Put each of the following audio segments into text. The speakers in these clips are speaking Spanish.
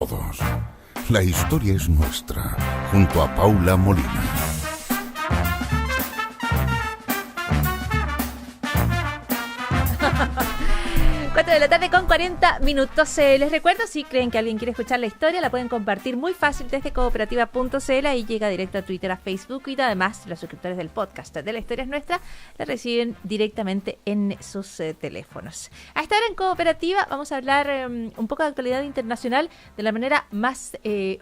Todos. La historia es nuestra, junto a Paula Molina. De la tarde con 40 minutos. Les recuerdo, si creen que alguien quiere escuchar la historia, la pueden compartir muy fácil desde cooperativa.cl y llega directo a Twitter, a Facebook, y además los suscriptores del podcast de La Historia es Nuestra la reciben directamente en sus teléfonos. A esta hora en Cooperativa vamos a hablar un poco de actualidad internacional de la manera más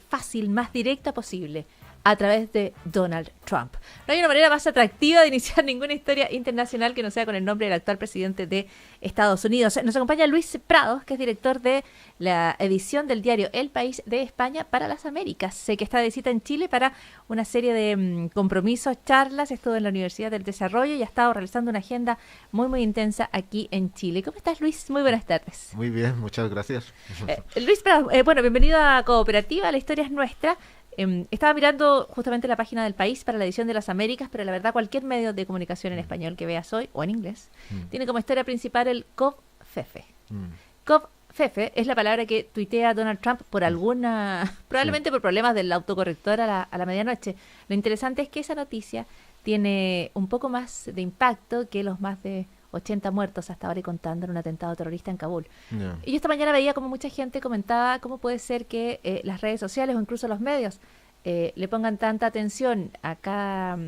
fácil, más directa posible, a través de Donald Trump. No hay una manera más atractiva de iniciar ninguna historia internacional que no sea con el nombre del actual presidente de Estados Unidos. Nos acompaña Luis Prados, que es director de la edición del diario El País de España para las Américas. Sé que está de visita en Chile para una serie de compromisos, charlas. Estuvo en la Universidad del Desarrollo y ha estado realizando una agenda muy, muy intensa aquí en Chile. ¿Cómo estás, Luis? Muy buenas tardes. Muy bien, muchas gracias. Luis Prados, bueno, bienvenido a Cooperativa, La Historia es Nuestra. Estaba mirando justamente la página del País para la edición de las Américas, pero la verdad cualquier medio de comunicación en español que veas hoy, o en inglés, tiene como historia principal el COVFEFE. COVFEFE es la palabra que tuitea Donald Trump por alguna, probablemente por problemas del autocorrector a la medianoche. Lo interesante es que esa noticia tiene un poco más de impacto que los más de 80 muertos hasta ahora y contando en un atentado terrorista en Kabul. Yeah. Y yo esta mañana veía como mucha gente comentaba cómo puede ser que las redes sociales o incluso los medios le pongan tanta atención a cada,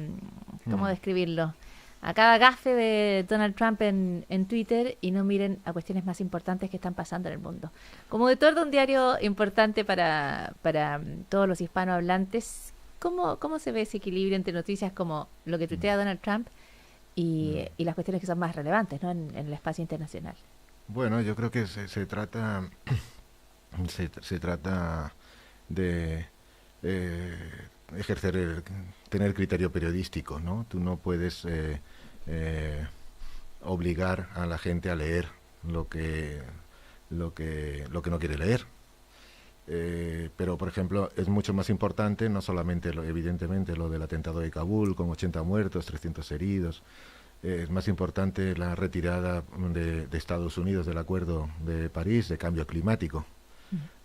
¿cómo describirlo? A cada gafe de Donald Trump en Twitter y no miren a cuestiones más importantes que están pasando en el mundo. Como editor de un diario importante para todos los hispanohablantes, ¿cómo se ve ese equilibrio entre noticias como lo que tuitea Donald Trump y las cuestiones que son más relevantes, ¿no? en el espacio internacional? Bueno, yo creo que se trata de tener criterio periodístico, ¿no? Tú no puedes obligar a la gente a leer lo que no quiere leer. Pero, por ejemplo, es mucho más importante, no solamente, evidentemente, lo del atentado de Kabul, con 80 muertos, 300 heridos. Es más importante la retirada de Estados Unidos del Acuerdo de París de cambio climático.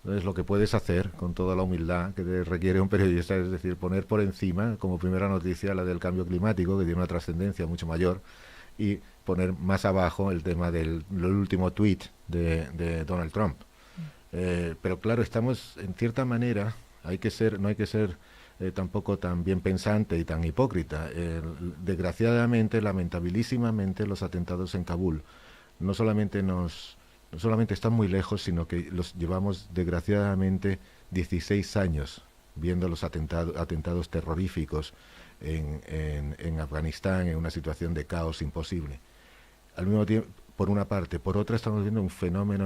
Entonces, lo que puedes hacer, con toda la humildad que requiere un periodista, es decir, poner por encima, como primera noticia, la del cambio climático, que tiene una trascendencia mucho mayor, y poner más abajo el tema del último tuit de Donald Trump. Pero claro, estamos en cierta manera, no hay que ser tampoco tan bien pensante y tan hipócrita. Desgraciadamente, lamentabilísimamente, los atentados en Kabul no solamente están muy lejos, sino que los llevamos desgraciadamente 16 años viendo los atentados terroríficos en Afganistán, en una situación de caos imposible. Al mismo tiempo, por una parte, por otra estamos viendo un fenómeno,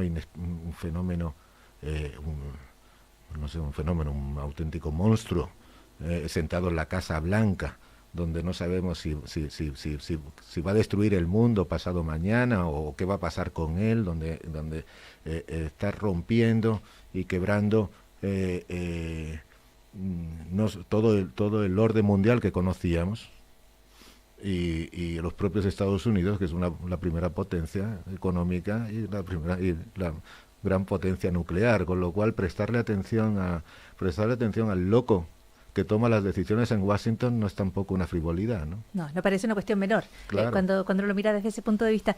un auténtico monstruo sentado en la Casa Blanca, donde no sabemos si va a destruir el mundo pasado mañana o qué va a pasar con él, donde está rompiendo y quebrando todo el orden mundial que conocíamos. Y los propios Estados Unidos, que es la primera potencia económica y la gran potencia nuclear, con lo cual prestarle atención al loco que toma las decisiones en Washington no es tampoco una frivolidad, ¿no? No parece una cuestión menor, claro. Cuando lo mira desde ese punto de vista.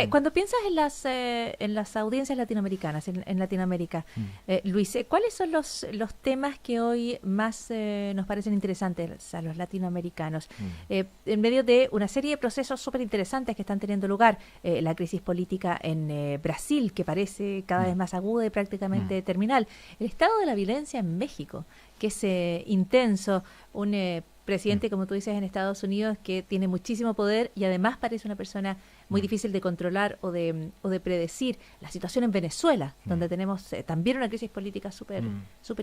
Cuando piensas en las audiencias latinoamericanas, en Latinoamérica, Luis, ¿cuáles son los temas que hoy más nos parecen interesantes a los latinoamericanos? En medio de una serie de procesos súper interesantes que están teniendo lugar, la crisis política en Brasil, que parece cada vez más aguda y prácticamente terminal, el estado de la violencia en México, que es intenso, un presidente, como tú dices, en Estados Unidos que tiene muchísimo poder y además parece una persona muy difícil de controlar o de predecir. La situación en Venezuela, donde tenemos también una crisis política súper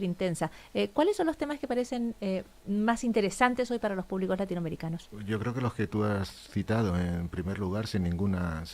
intensa. ¿Cuáles son los temas que parecen más interesantes hoy para los públicos latinoamericanos? Yo creo que los que tú has citado en primer lugar, sin ninguna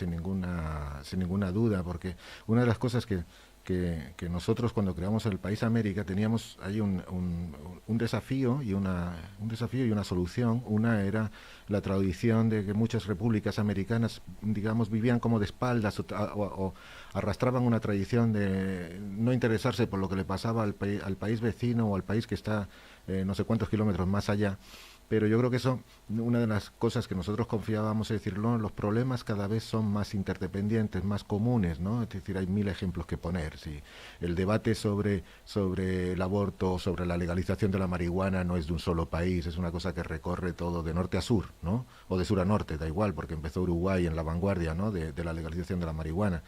duda, porque una de las cosas que que nosotros cuando creamos el país América teníamos ahí un desafío y una solución. Una era la tradición de que muchas repúblicas americanas, digamos, vivían como de espaldas o arrastraban una tradición de no interesarse por lo que le pasaba al país vecino o al país que está no sé cuántos kilómetros más allá. Pero yo creo que eso, una de las cosas que nosotros confiábamos, es decir, los problemas cada vez son más interdependientes, más comunes, ¿no? Es decir, hay 1000 ejemplos que poner. Sí. El debate sobre el aborto, sobre la legalización de la marihuana no es de un solo país, es una cosa que recorre todo de norte a sur, ¿no? O de sur a norte, da igual, porque empezó Uruguay en la vanguardia, ¿no? de la legalización de la marihuana.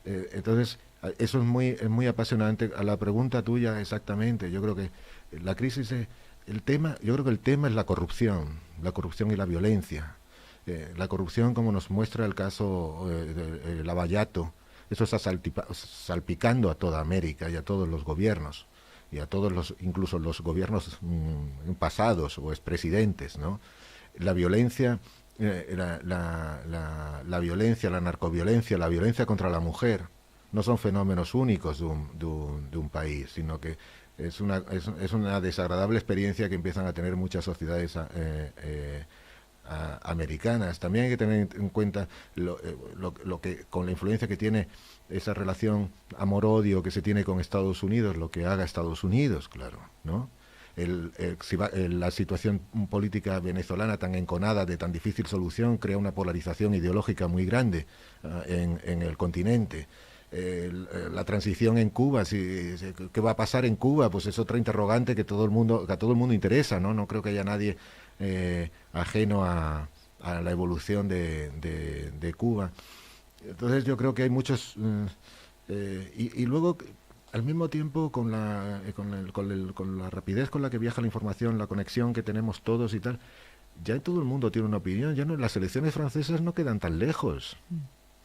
Entonces, eso es muy apasionante. A la pregunta tuya, exactamente, yo creo que la crisis es... yo creo que el tema es la corrupción y la violencia. La corrupción, como nos muestra el caso de Lavallato, eso está salpicando a toda América y a todos los gobiernos, y a todos incluso los gobiernos pasados o expresidentes, ¿no? La violencia, la violencia, la narcoviolencia, la violencia contra la mujer, no son fenómenos únicos de un país, sino que es una desagradable experiencia que empiezan a tener muchas sociedades americanas. También hay que tener en cuenta lo que, con la influencia que tiene esa relación amor-odio que se tiene con Estados Unidos, lo que haga Estados Unidos, claro, ¿no? La situación política venezolana tan enconada, de tan difícil solución, crea una polarización ideológica muy grande en el continente. La transición en Cuba, ¿qué va a pasar en Cuba? Pues es otra interrogante que a todo el mundo interesa, ¿no? No creo que haya nadie ajeno a la evolución de Cuba. Entonces yo creo que hay muchos... y luego, al mismo tiempo, con la rapidez con la que viaja la información, la conexión que tenemos todos y tal, ya todo el mundo tiene una opinión. Ya no, las elecciones francesas no quedan tan lejos,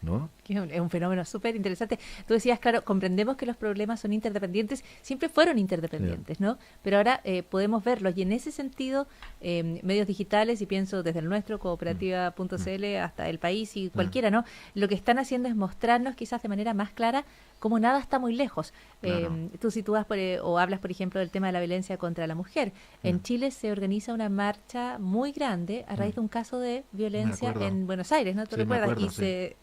¿no? Es un fenómeno súper interesante. Tú decías, claro, comprendemos que los problemas son interdependientes, siempre fueron interdependientes, ¿no? Pero ahora podemos verlos, y en ese sentido, medios digitales, y pienso desde el nuestro, cooperativa.cl, hasta El País y cualquiera, ¿no? Lo que están haciendo es mostrarnos quizás de manera más clara cómo nada está muy lejos. Claro. Tú sitúas o hablas, por ejemplo, del tema de la violencia contra la mujer. En Chile se organiza una marcha muy grande a raíz de un caso de violencia en Buenos Aires, ¿no? ¿Tú recuerdas?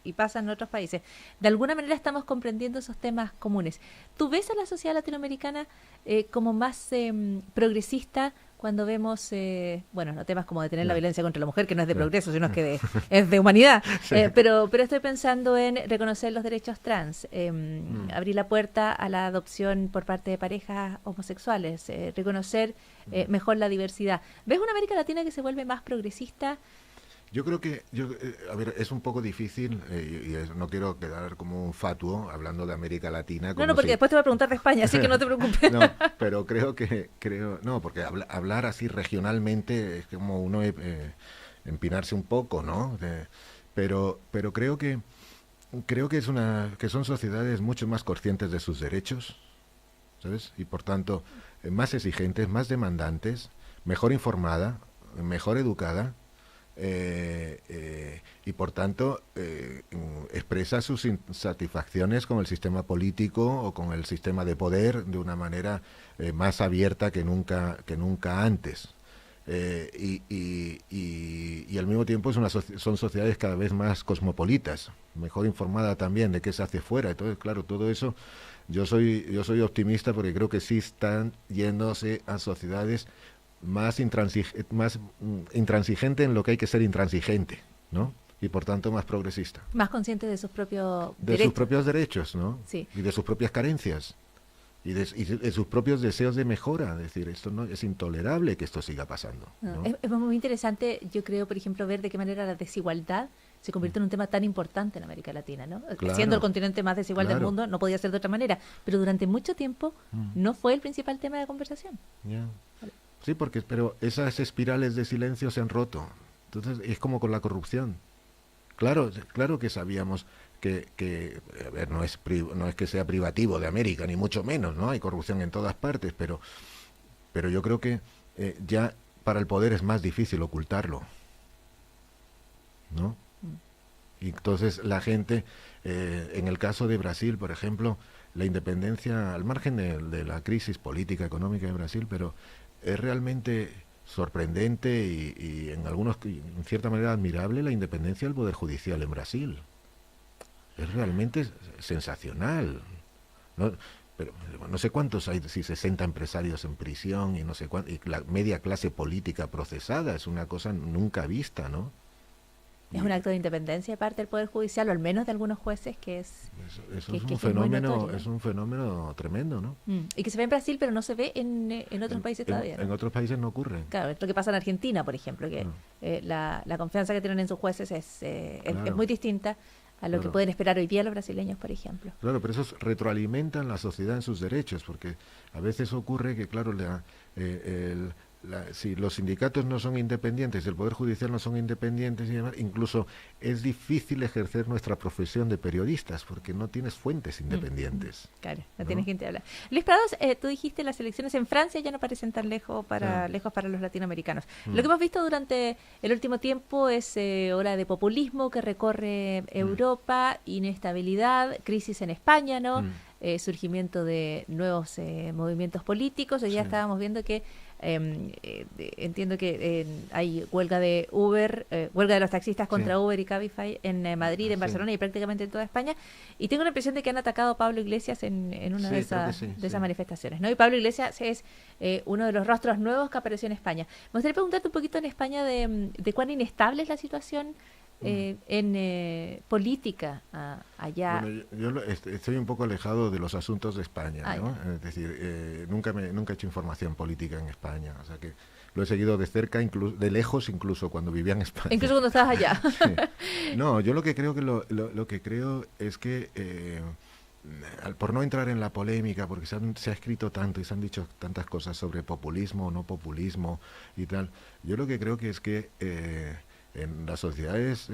Y pasa en otros países. De alguna manera estamos comprendiendo esos temas comunes. ¿Tú ves a la sociedad latinoamericana como más progresista cuando vemos, no temas como detener la violencia contra la mujer, que no es de progreso, sino que es de humanidad, pero estoy pensando en reconocer los derechos trans, abrir la puerta a la adopción por parte de parejas homosexuales, reconocer mejor la diversidad? ¿Ves una América Latina que se vuelve más progresista? Yo creo que, a ver, es un poco difícil, no quiero quedar como un fatuo hablando de América Latina. No, porque después te voy a preguntar de España, así que no te preocupes. No, pero porque hablar así regionalmente es como uno empinarse un poco, ¿no? Pero creo que son sociedades mucho más conscientes de sus derechos, ¿sabes? Y por tanto, más exigentes, más demandantes, mejor informada, mejor educada. Y por tanto expresa sus insatisfacciones con el sistema político o con el sistema de poder de una manera más abierta que nunca antes, y al mismo tiempo son sociedades cada vez más cosmopolitas, mejor informada también de qué se hace fuera. Entonces, claro, todo eso, yo soy optimista, porque creo que sí están yéndose a sociedades más intransigente en lo que hay que ser intransigente, ¿no? Y por tanto más progresista. Más consciente de sus propios derechos. De sus propios derechos, ¿no? Sí. Y de sus propias carencias. Y de sus propios deseos de mejora. Es decir, esto no es intolerable que esto siga pasando, ¿no? Es muy interesante, yo creo, por ejemplo, ver de qué manera la desigualdad se convierte en un tema tan importante en América Latina, ¿no? Claro. Siendo el continente más desigual del mundo, no podía ser de otra manera. Pero durante mucho tiempo no fue el principal tema de conversación. Yeah. Vale. Sí, pero esas espirales de silencio se han roto. Entonces es como con la corrupción. Claro que sabíamos que a ver, no es que sea privativo de América, ni mucho menos, ¿no? Hay corrupción en todas partes, pero yo creo que ya para el poder es más difícil ocultarlo, ¿no? Y entonces la gente, en el caso de Brasil, por ejemplo, la independencia, al margen de la crisis política, económica de Brasil, pero es realmente sorprendente y en cierta manera admirable la independencia del Poder Judicial en Brasil. Es realmente sensacional, ¿no? Pero no sé cuántos hay, si 60 empresarios en prisión y no sé cuánto, y la media clase política procesada, es una cosa nunca vista, ¿no? Es un acto de independencia de parte del Poder Judicial, o al menos de algunos jueces, que es eso es un fenómeno, es un fenómeno tremendo, ¿no? Y que se ve en Brasil, pero no se ve en otros países todavía, ¿no? En otros países no ocurre. Claro, es lo que pasa en Argentina, por ejemplo, que la confianza que tienen en sus jueces es muy distinta a lo que pueden esperar hoy día los brasileños, por ejemplo. Claro, pero eso retroalimentan la sociedad en sus derechos, porque a veces ocurre que, claro, si los sindicatos no son independientes, el Poder Judicial no son independientes y demás, incluso es difícil ejercer nuestra profesión de periodistas porque no tienes fuentes independientes. Claro, no tienes gente a hablar. Luis Prados, tú dijiste las elecciones en Francia ya no parecen tan lejos para los latinoamericanos. Lo que hemos visto durante el último tiempo es ola de populismo que recorre Europa, inestabilidad, crisis en España, ¿no? Surgimiento de nuevos movimientos políticos. Hoy ya estábamos viendo que entiendo que hay huelga de Uber, huelga de los taxistas contra Uber y Cabify en Madrid, en Barcelona y prácticamente en toda España, y tengo la impresión de que han atacado a Pablo Iglesias en una de esas manifestaciones, ¿no? Y Pablo Iglesias es uno de los rostros nuevos que apareció en España. Me gustaría preguntarte un poquito en España de cuán inestable es la situación en política allá. Bueno, yo estoy un poco alejado de los asuntos de España, ¿no? Es decir, nunca he hecho información política en España, o sea que lo he seguido de cerca, incluso de lejos, incluso cuando vivía en España. Incluso cuando estabas allá. No, yo lo que creo es que por no entrar en la polémica, porque se ha escrito tanto y se han dicho tantas cosas sobre populismo o no populismo y tal, yo lo que creo que es que en las sociedades,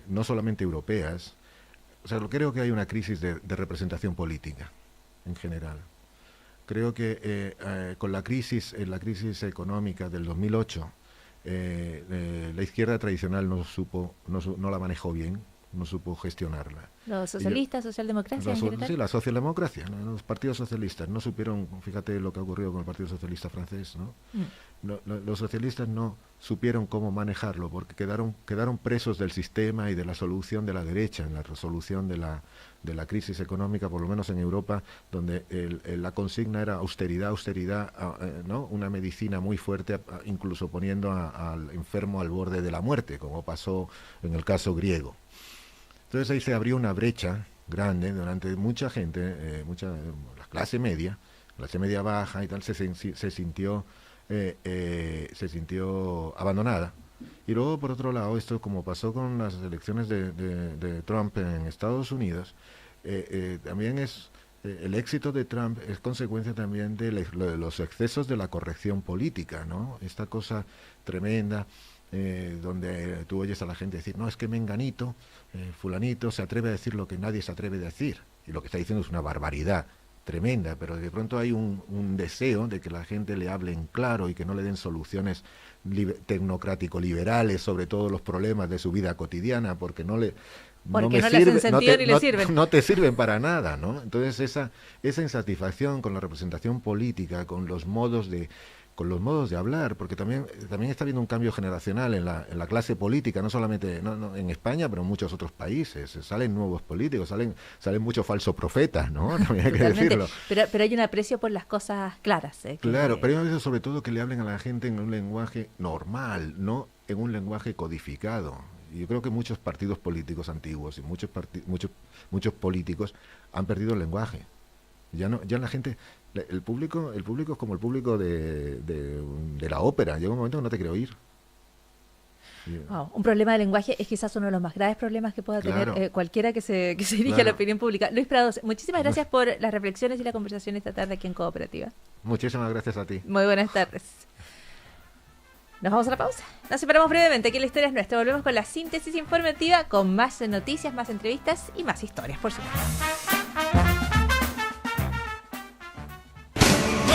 no solamente europeas, o sea, creo que hay una crisis de representación política en general. Creo que con la crisis económica del 2008, la izquierda tradicional no la manejó bien, no supo gestionarla. Los socialistas, socialdemocracia en general. Sí, la socialdemocracia, ¿no? Los partidos socialistas no supieron, fíjate lo que ha ocurrido con el Partido Socialista francés, ¿no? Los socialistas no supieron cómo manejarlo porque quedaron presos del sistema y de la solución de la derecha, en la resolución de la crisis económica, por lo menos en Europa, donde la consigna era austeridad, ¿no? Una medicina muy fuerte, incluso poniendo al enfermo al borde de la muerte, como pasó en el caso griego. Entonces ahí se abrió una brecha grande durante mucha gente, la clase media baja y tal, se sintió abandonada. Y luego, por otro lado, esto como pasó con las elecciones de Trump en Estados Unidos, también el éxito de Trump es consecuencia también de los excesos de la corrección política, ¿no? Esta cosa tremenda donde tú oyes a la gente decir, no, es que menganito, fulanito se atreve a decir lo que nadie se atreve a decir, y lo que está diciendo es una barbaridad tremenda, pero de pronto hay un deseo de que la gente le hable en claro y que no le den soluciones tecnocrático-liberales sobre todos los problemas de su vida cotidiana, porque no le hacen sentido ni le sirven. No te sirven para nada, ¿no? Entonces esa insatisfacción con la representación política, con los modos de hablar, porque también está habiendo un cambio generacional en la clase política, no solamente no en España, pero en muchos otros países. Salen nuevos políticos, salen muchos falsos profetas, ¿no? También hay que decirlo. Pero hay un aprecio por las cosas claras. Claro, pero hay un aprecio sobre todo que le hablen a la gente en un lenguaje normal, no en un lenguaje codificado. Y yo creo que muchos partidos políticos antiguos y muchos políticos han perdido el lenguaje. Ya la gente, el público es como el público de la ópera. Llega un momento que no te quiere oír. Wow. Un problema de lenguaje es quizás uno de los más graves problemas que pueda tener cualquiera que se dirige a la opinión pública. Luis Prados, muchísimas gracias por las reflexiones y la conversación esta tarde aquí en Cooperativa. Muchísimas gracias a ti. Muy buenas tardes. Nos vamos a la pausa. Nos separamos brevemente. Aquí la historia es nuestra. Volvemos con la síntesis informativa, con más noticias, más entrevistas y más historias, por supuesto.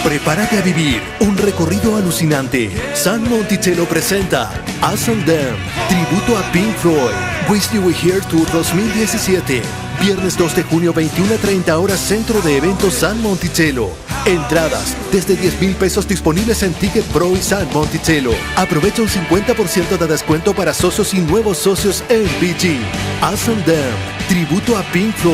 Prepárate a vivir un recorrido alucinante. San Monticello presenta As on Them, tributo a Pink Floyd, Wish You Were Here Tour 2017. Viernes 2 de junio, 21:30 horas, Centro de Eventos San Monticello. Entradas desde 10,000 pesos disponibles en Ticket Pro y San Monticello. Aprovecha un 50% de descuento para socios y nuevos socios en VG. As and Them, tributo a Pink Floyd.